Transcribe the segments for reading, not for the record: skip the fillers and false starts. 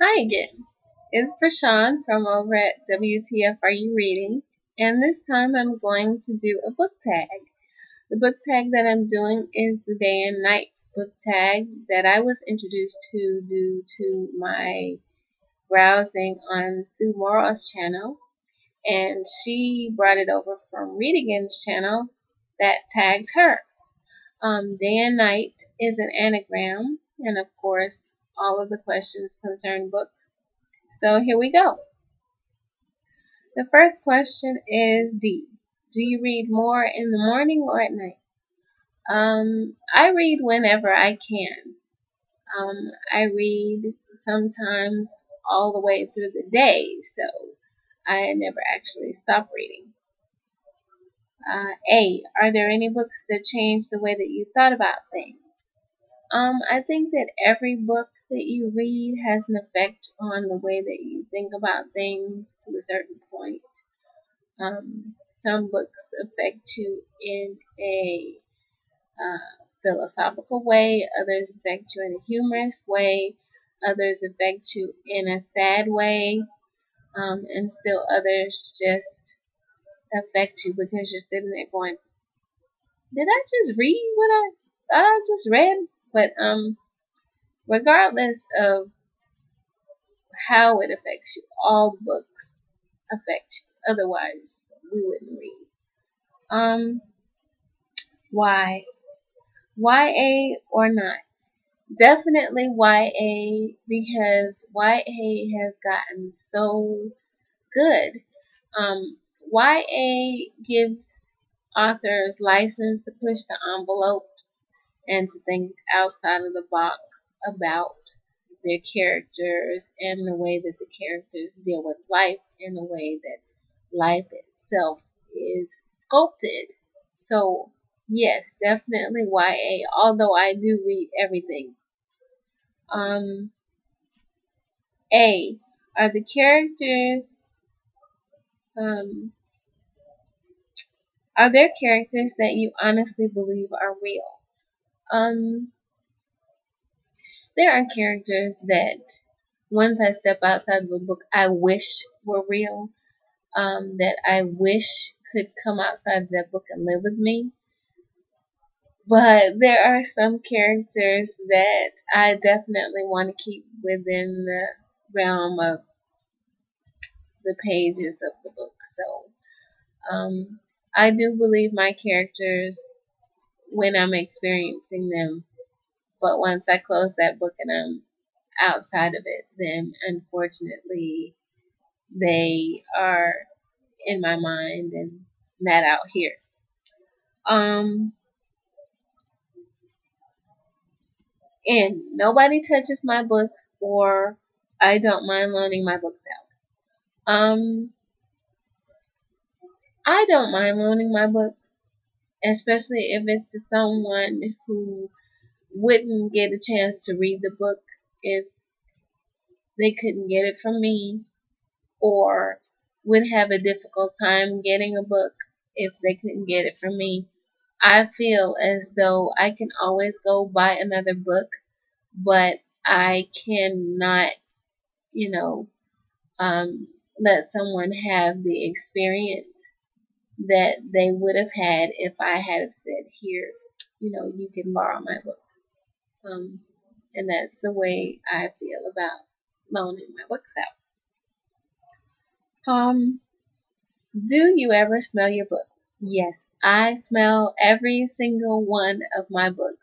Hi again. It's Prashan from over at WTF Are You Reading? And this time I'm going to do a book tag. The book tag that I'm doing is the day and night book tag that I was introduced to due to my browsing on Sue channel. And she brought it over from Readagains channel that tagged her. Day and night is an anagram, and of course, all of the questions concern books. So here we go. The first question is D. Do you read more in the morning or at night? I read whenever I can. I read sometimes all the way through the day, so I never actually stop reading. A. Are there any books that change the way that you thought about things? I think that every book that you read has an effect on the way that you think about things to a certain point. Some books affect you in a philosophical way, others affect you in a humorous way, others affect you in a sad way, and still others just affect you because you're sitting there going, did I just read what I thought I just read? But regardless of how it affects you, all books affect you. Otherwise, we wouldn't read. Why? YA or not? Definitely YA, because YA has gotten so good. YA gives authors license to push the envelopes and to think outside of the box about their characters and the way that the characters deal with life and the way that life itself is sculpted. So, yes, definitely YA, although I do read everything. A. Are the characters, are there characters that you honestly believe are real? There are characters that once I step outside of a book, I wish were real, that I wish could come outside of that book and live with me. But there are some characters that I definitely want to keep within the realm of the pages of the book. So, I do believe my characters when I'm experiencing them. But once I close that book and I'm outside of it, then unfortunately they are in my mind and not out here. And nobody touches my books, or I don't mind loaning my books out. I don't mind loaning my books, especially if it's to someone who wouldn't get a chance to read the book if they couldn't get it from me, or would have a difficult time getting a book if they couldn't get it from me. I feel as though I can always go buy another book, but I cannot, let someone have the experience that they would have had if I had have said, here, you can borrow my book. And that's the way I feel about loaning my books out. Do you ever smell your books? Yes, I smell every single one of my books.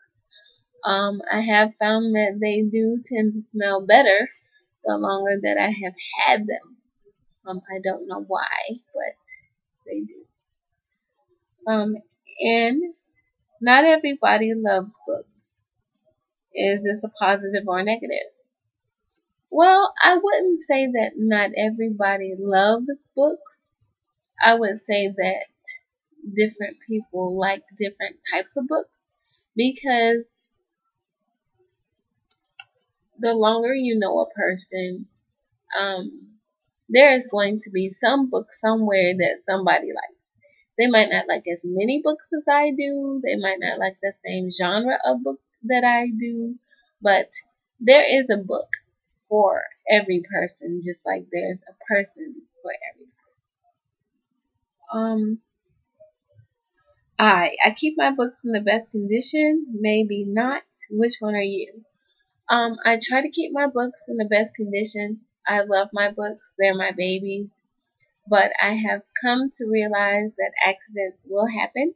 I have found that they do tend to smell better the longer that I have had them. I don't know why, but they do. And not everybody loves books. Is this a positive or negative? Well, I wouldn't say that not everybody loves books. I would say that different people like different types of books, because the longer you know a person, there is going to be some book somewhere that somebody likes. They might not like as many books as I do. They might not like the same genre of book that I do. But there is a book for every person, just like there's a person for every person. I keep my books in the best condition. Maybe not. Which one are you? I try to keep my books in the best condition. I love my books. They're my babies. But I have come to realize that accidents will happen.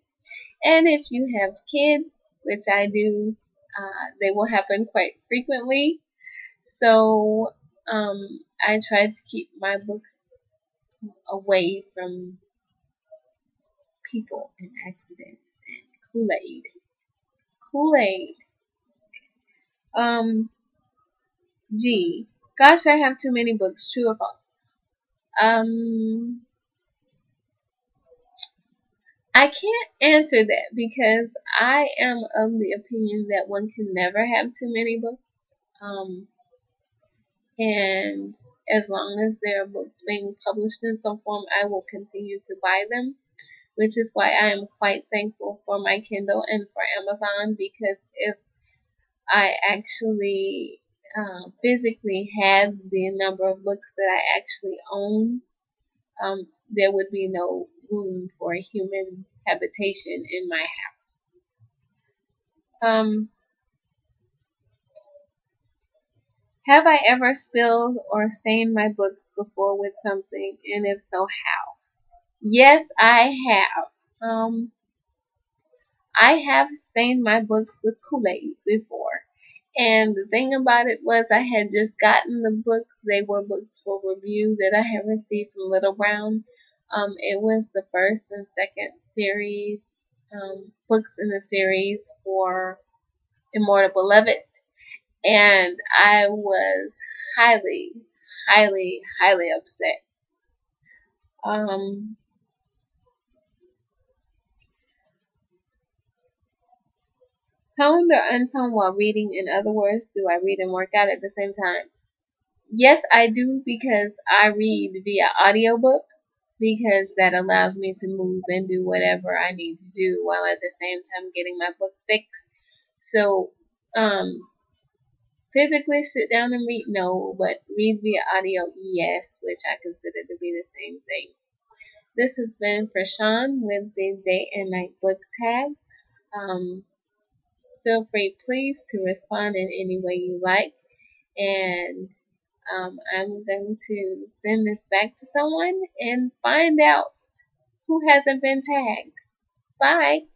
And if you have kids, which I do, they will happen quite frequently. So I try to keep my books away from people and accidents and Kool-Aid. Kool-Aid. Um, G. Gosh, I have too many books. True or false? Um, I can't answer that because I am of the opinion that one can never have too many books. And as long as there are books being published in some form, I will continue to buy them, which is why I am quite thankful for my Kindle and for Amazon, because if I actually physically had the number of books that I actually own, there would be no room for human habitation in my house. Have I ever spilled or stained my books before with something, and if so, how? Yes, I have. I have stained my books with Kool-Aid before. And the thing about it was I had just gotten the books. They were books for review that I had received from Little Brown. It was the first and second series, books in the series for Immortal Beloved. And I was highly, highly upset. Toned or untoned while reading? In other words, do I read and work out at the same time? Yes, I do, because I read via audiobook, because that allows me to move and do whatever I need to do while at the same time getting my book fixed. So, physically sit down and read, no, but read via audio, yes, which I consider to be the same thing. This has been Prashan with the Day and Night Book Tag. Feel free, please, to respond in any way you like. And I'm going to send this back to someone and find out who hasn't been tagged. Bye.